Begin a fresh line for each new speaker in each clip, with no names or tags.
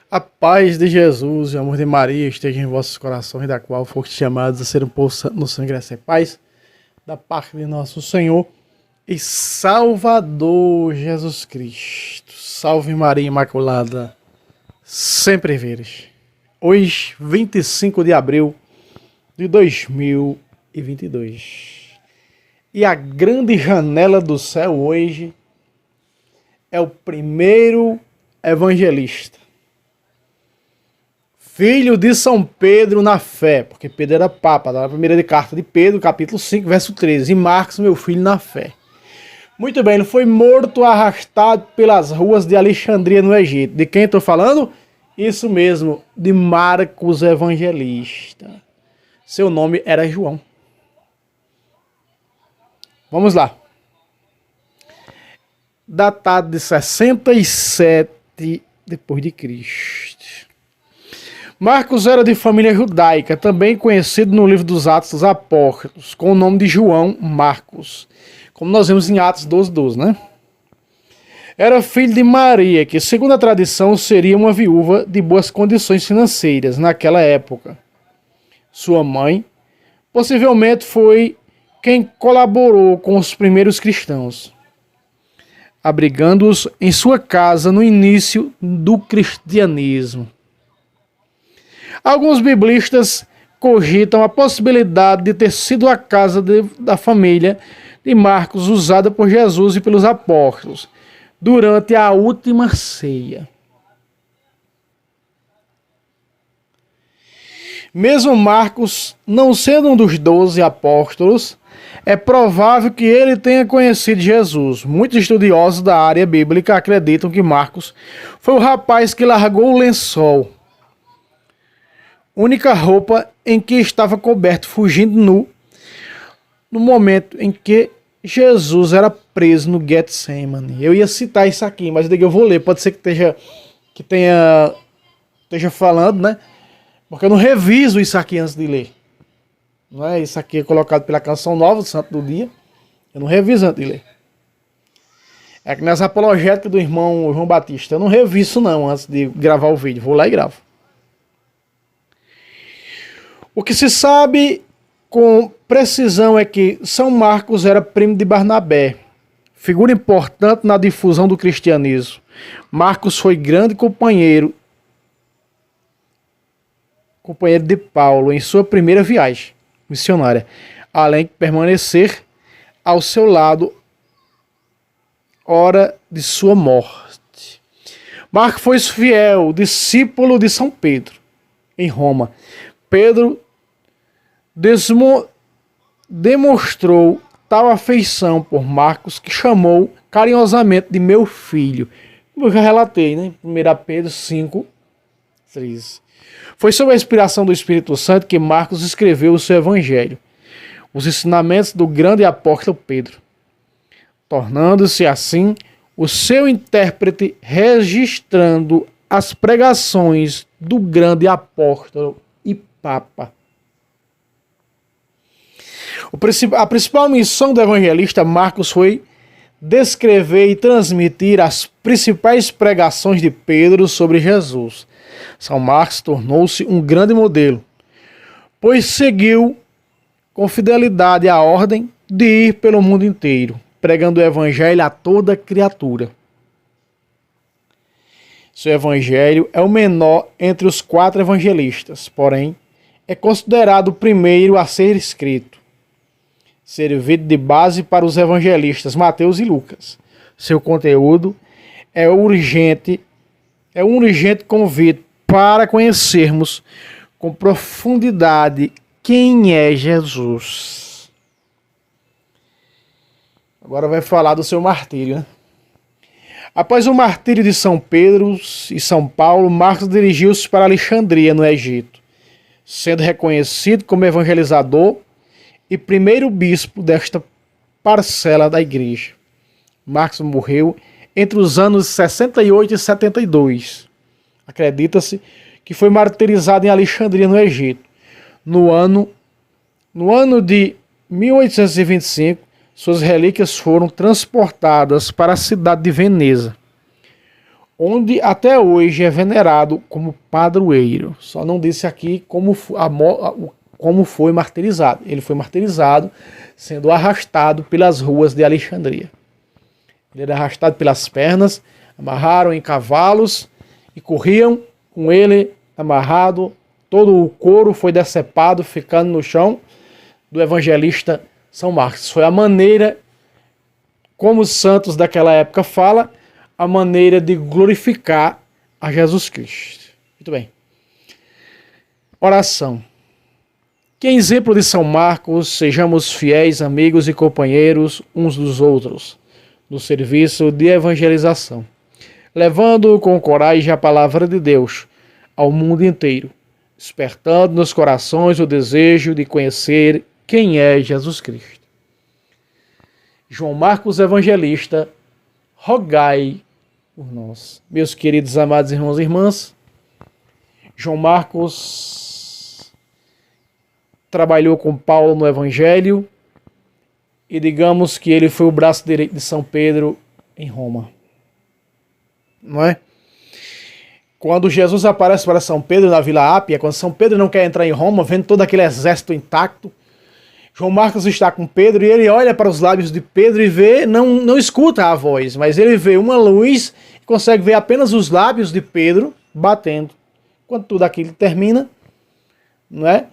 A paz de Jesus e o amor de Maria esteja em vossos corações, da qual foste chamados a ser um povo santo no sangue dessa paz, da parte de nosso Senhor e Salvador Jesus Cristo. Salve Maria Imaculada, sempre veres. Hoje, 25 de abril de 2022. E a grande janela do céu hoje é o primeiro evangelista. Filho de São Pedro na fé, porque Pedro era papa, na primeira carta de Pedro, capítulo 5, verso 13. E Marcos, meu filho, na fé. Muito bem, ele foi morto, arrastado pelas ruas de Alexandria, no Egito. De quem estou falando? Isso mesmo, de Marcos Evangelista. Seu nome era João. Vamos lá. Datado de 67 depois de Cristo. Marcos era de família judaica, também conhecido no livro dos Atos dos Apóstolos, com o nome de João Marcos, como nós vemos em Atos 12:12, né? Era filho de Maria, que segundo a tradição seria uma viúva de boas condições financeiras naquela época. Sua mãe possivelmente foi quem colaborou com os primeiros cristãos, abrigando-os em sua casa no início do cristianismo. Alguns biblistas cogitam a possibilidade de ter sido a casa da família de Marcos usada por Jesus e pelos apóstolos durante a última ceia. Mesmo Marcos não sendo um dos 12 apóstolos, é provável que ele tenha conhecido Jesus. Muitos estudiosos da área bíblica acreditam que Marcos foi o rapaz que largou o lençol, única roupa em que estava coberto, fugindo nu, no momento em que Jesus era preso no Getsemane. Eu ia citar isso aqui, mas eu vou ler. Pode ser que esteja falando, né? Porque eu não reviso isso aqui antes de ler. Não é? Isso aqui é colocado pela Canção Nova do Santo do Dia. Eu não reviso antes de ler. É que nas apologéticas do irmão João Batista, eu não reviso não antes de gravar o vídeo. Vou lá e gravo. O que se sabe com precisão é que São Marcos era primo de Barnabé, figura importante na difusão do cristianismo. Marcos foi grande companheiro de Paulo em sua primeira viagem missionária, além de permanecer ao seu lado hora de sua morte. Marcos foi fiel discípulo de São Pedro em Roma. Pedro demonstrou tal afeição por Marcos que chamou carinhosamente de meu filho. Como eu já relatei, né? 1 Pedro 5:13. Foi sob a inspiração do Espírito Santo que Marcos escreveu o seu evangelho, os ensinamentos do grande apóstolo Pedro, tornando-se assim o seu intérprete, registrando as pregações do grande apóstolo e papa. A principal missão do evangelista Marcos foi descrever e transmitir as principais pregações de Pedro sobre Jesus. São Marcos tornou-se um grande modelo, pois seguiu com fidelidade a ordem de ir pelo mundo inteiro, pregando o evangelho a toda criatura. Seu evangelho é o menor entre os 4 evangelistas, porém é considerado o primeiro a ser escrito, servido de base para os evangelistas Mateus e Lucas. Seu conteúdo é um urgente convite para conhecermos com profundidade quem é Jesus. Agora vai falar do seu martírio, né? Após o martírio de São Pedro e São Paulo, Marcos dirigiu-se para Alexandria, no Egito, sendo reconhecido como evangelizador e primeiro bispo desta parcela da igreja. Marcos morreu entre os anos 68 e 72. Acredita-se que foi martirizado em Alexandria, no Egito. No ano de 1825, suas relíquias foram transportadas para a cidade de Veneza, onde até hoje é venerado como padroeiro. Só não disse aqui como foi martirizado. Ele foi martirizado sendo arrastado pelas ruas de Alexandria. Ele era arrastado pelas pernas, amarraram em cavalos e corriam com ele amarrado. Todo o couro foi decepado, ficando no chão do evangelista São Marcos. Foi a maneira, como os santos daquela época falam, a maneira de glorificar a Jesus Cristo. Muito bem. Oração. Que em exemplo de São Marcos, sejamos fiéis amigos e companheiros uns dos outros, no serviço de evangelização, levando com coragem a palavra de Deus ao mundo inteiro, despertando nos corações o desejo de conhecer quem é Jesus Cristo. João Marcos Evangelista, rogai por nós. Meus queridos amados irmãos e irmãs, João Marcos trabalhou com Paulo no Evangelho e digamos que ele foi o braço direito de São Pedro em Roma. Não é? Quando Jesus aparece para São Pedro na Vila Ápia, quando São Pedro não quer entrar em Roma, vendo todo aquele exército intacto, João Marcos está com Pedro e ele olha para os lábios de Pedro e vê, não escuta a voz, mas ele vê uma luz e consegue ver apenas os lábios de Pedro batendo. Quando tudo aquilo termina, não é?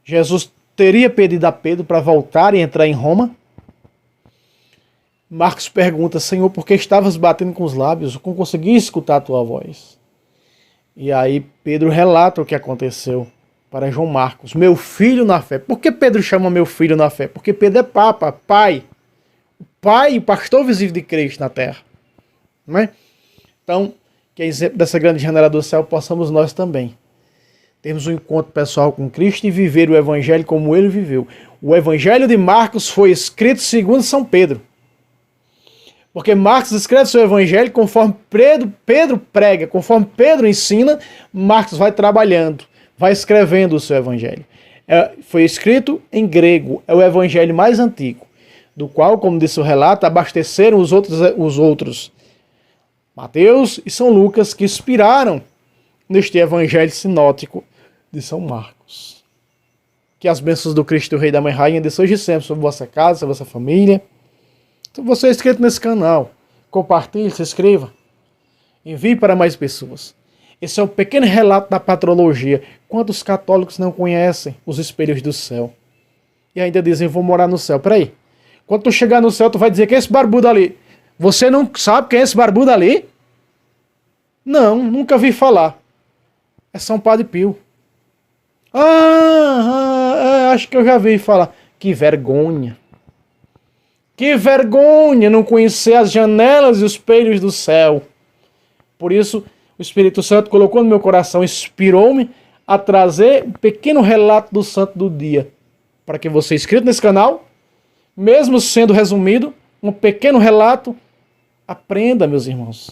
Jesus teria pedido a Pedro para voltar e entrar em Roma. Marcos pergunta, Senhor, por que estavas batendo com os lábios? Eu não consegui escutar a tua voz. E aí Pedro relata o que aconteceu para João Marcos. Meu filho na fé. Por que Pedro chama meu filho na fé? Porque Pedro é papa, pai. O pai e o pastor visível de Cristo na terra. Não é? Então, que exemplo dessa grande janela do céu possamos nós também. Temos um encontro pessoal com Cristo e viver o evangelho como ele viveu. O evangelho de Marcos foi escrito segundo São Pedro. Porque Marcos escreve seu evangelho conforme Pedro prega, conforme Pedro ensina, Marcos vai trabalhando, vai escrevendo o seu evangelho. Foi escrito em grego, é o evangelho mais antigo, do qual, como disse o relato, abasteceram os outros Mateus e São Lucas, que inspiraram neste evangelho sinótico de São Marcos. Que as bênçãos do Cristo, o Rei da Mãe Rainha, de hoje e sempre sobre vossa casa, sobre vossa família. Se você é inscrito nesse canal, compartilhe, se inscreva, envie para mais pessoas. Esse é um pequeno relato da patrologia. Quantos católicos não conhecem os espelhos do céu? E ainda dizem, vou morar no céu. Peraí, quando tu chegar no céu, tu vai dizer que é esse barbudo ali. Você não sabe quem é esse barbudo ali? Não, nunca vi falar. É São Padre Pio. Acho que eu já vi falar. Que vergonha. Que vergonha não conhecer as janelas e os espelhos do céu. Por isso, o Espírito Santo colocou no meu coração, inspirou-me a trazer um pequeno relato do santo do dia. Para que você, inscrito nesse canal, mesmo sendo resumido, um pequeno relato, aprenda, meus irmãos.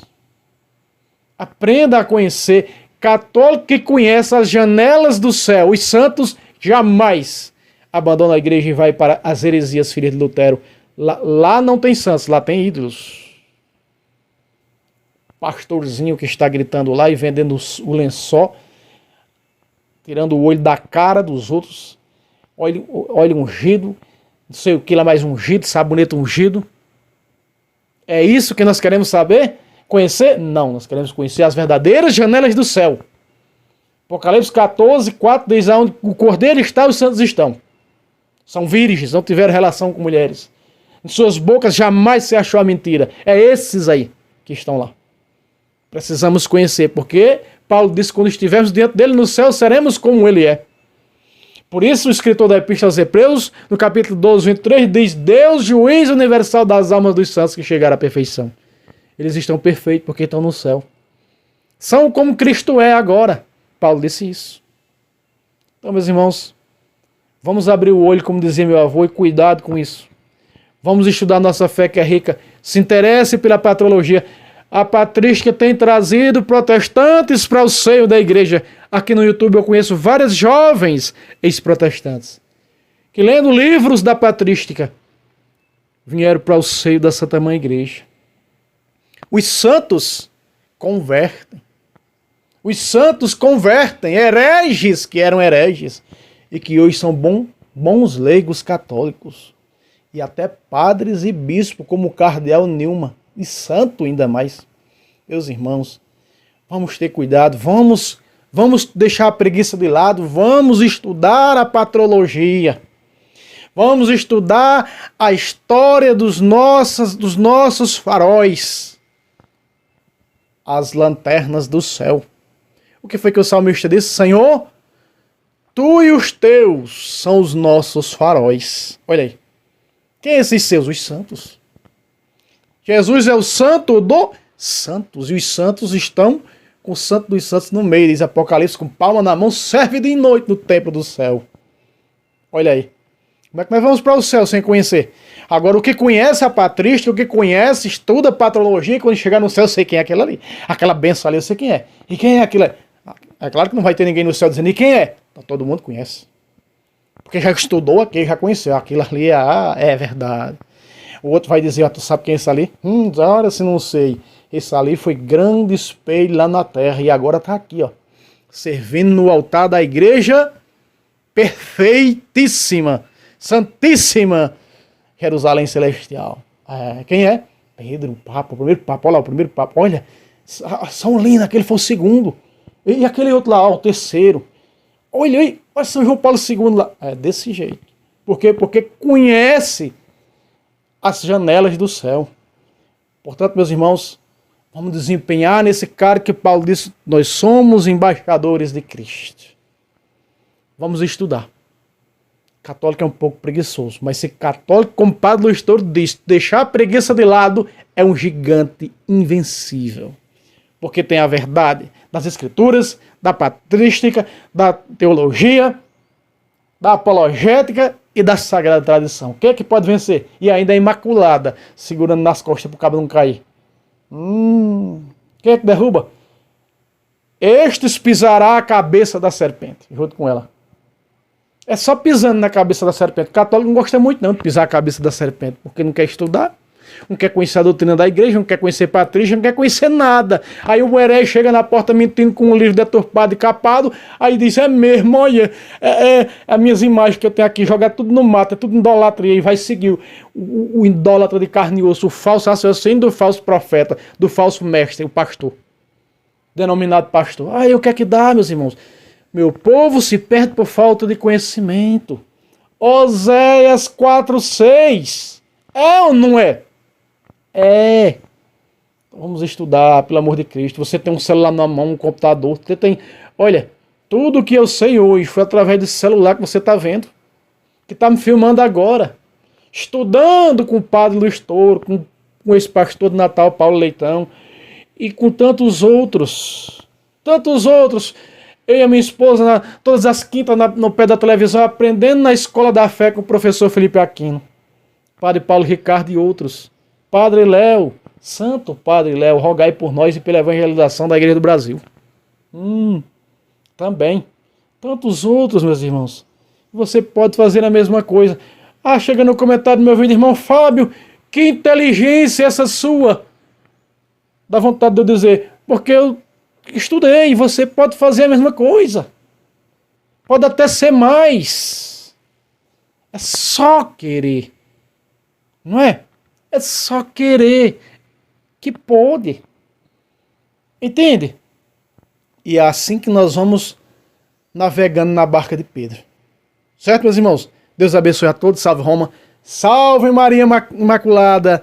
Aprenda a conhecer. Católico que conhece as janelas do céu, os santos jamais abandonam a igreja e vai para as heresias filhas de Lutero. Lá não tem santos, lá tem ídolos. Pastorzinho que está gritando lá e vendendo o lençol, tirando o olho da cara dos outros, óleo ungido, não sei o que lá mais ungido, sabonete ungido. É isso que nós queremos saber? Conhecer? Não, nós queremos conhecer as verdadeiras janelas do céu. Apocalipse 14, 4 diz onde o cordeiro está, os santos estão. São virgens, não tiveram relação com mulheres. Em suas bocas jamais se achou a mentira. É esses aí que estão lá. Precisamos conhecer, porque Paulo disse que quando estivermos diante dele no céu, seremos como ele é. Por isso o escritor da Epístola aos Hebreus, no capítulo 12, 23, diz, Deus, juiz universal das almas dos santos que chegaram à perfeição. Eles estão perfeitos porque estão no céu. São como Cristo é agora. Paulo disse isso. Então, meus irmãos, vamos abrir o olho, como dizia meu avô, e cuidado com isso. Vamos estudar nossa fé que é rica. Se interesse pela patrologia. A patrística tem trazido protestantes para o seio da igreja. Aqui no YouTube eu conheço várias jovens ex-protestantes que, lendo livros da patrística, vieram para o seio da Santa Mãe Igreja. Os santos convertem. Os santos convertem hereges que eram hereges e que hoje são bons leigos católicos. E até padres e bispos, como o cardeal Nilma, e santo ainda mais. Meus irmãos, vamos ter cuidado, vamos deixar a preguiça de lado, vamos estudar a patrologia. Vamos estudar a história dos nossos faróis, as lanternas do céu. O que foi que o salmista disse? Senhor, tu e os teus são os nossos faróis. Olha aí. Quem é esses seus? Os santos. Jesus é o santo dos santos. E os santos estão com o santo dos santos no meio. Diz Apocalipse, com palma na mão, serve de noite no templo do céu. Olha aí. Como é que nós vamos para o céu sem conhecer? Agora, o que conhece a patrística, o que conhece, estuda patrologia, quando chegar no céu, eu sei quem é aquela ali. Aquela benção ali, eu sei quem é. E quem é aquilo? É claro que não vai ter ninguém no céu dizendo, e quem é? Todo mundo conhece. Porque já estudou aqui, já conheceu. Aquilo ali, é verdade. O outro vai dizer, tu sabe quem é esse ali? Olha se não sei. Esse ali foi grande espelho lá na terra e agora está aqui, ó, servindo no altar da igreja perfeitíssima, santíssima Jerusalém Celestial. Quem é? Pedro, o Papa, o primeiro Papa. Olha lá, o primeiro Papa. Olha, São Lino, aquele foi o segundo. E aquele outro lá, ó, o terceiro. Olha aí, olha São João Paulo II lá. É desse jeito. Por quê? Porque conhece as janelas do céu. Portanto, meus irmãos, vamos desempenhar nesse cargo que Paulo disse, nós somos embaixadores de Cristo. Vamos estudar. Católico é um pouco preguiçoso, mas se católico, como Padre Luiz Toro diz, deixar a preguiça de lado, é um gigante invencível. Porque tem a verdade das escrituras, da patrística, da teologia, da apologética e da sagrada tradição. Quem é que pode vencer? E ainda é imaculada, segurando nas costas para o cabo não cair. Quem é que derruba? Estes pisará a cabeça da serpente, junto com ela. É só pisando na cabeça da serpente. O católico não gosta muito não de pisar a cabeça da serpente, porque não quer estudar, não quer conhecer a doutrina da igreja, não quer conhecer patrícia, não quer conhecer nada. Aí o herege chega na porta mentindo com um livro deturpado e capado, aí diz, é mesmo, olha, as minhas imagens que eu tenho aqui, jogar tudo no mato, é tudo idolatria, e vai seguir o idólatra de carne e osso, o falso assassino do falso profeta, do falso mestre, o pastor, denominado pastor. Aí o que é que dá, meus irmãos? Meu povo se perde por falta de conhecimento. Oséias 4:6. É ou não é? É. Vamos estudar, pelo amor de Cristo. Você tem um celular na mão, um computador. Você tem... Olha, tudo que eu sei hoje foi através desse celular que você está vendo. Que está me filmando agora. Estudando com o Padre Luiz Toro, com esse pastor de Natal, Paulo Leitão. E com tantos outros. Tantos outros. Eu e a minha esposa, todas as quintas no pé da televisão, aprendendo na Escola da Fé com o professor Felipe Aquino. Padre Paulo Ricardo e outros. Padre Léo, Santo Padre Léo, rogai por nós e pela evangelização da Igreja do Brasil. Também. Tantos outros, meus irmãos. Você pode fazer a mesma coisa. Chega no comentário do meu vídeo, irmão Fábio, que inteligência essa sua. Dá vontade de eu dizer, porque eu estudei, você pode fazer a mesma coisa. Pode até ser mais. É só querer. Não é? É só querer que pode. Entende? E é assim que nós vamos navegando na barca de Pedro. Certo, meus irmãos? Deus abençoe a todos. Salve Roma. Salve Maria Imaculada.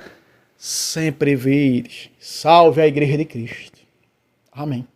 Sempre virgem. Salve a Igreja de Cristo. Amém.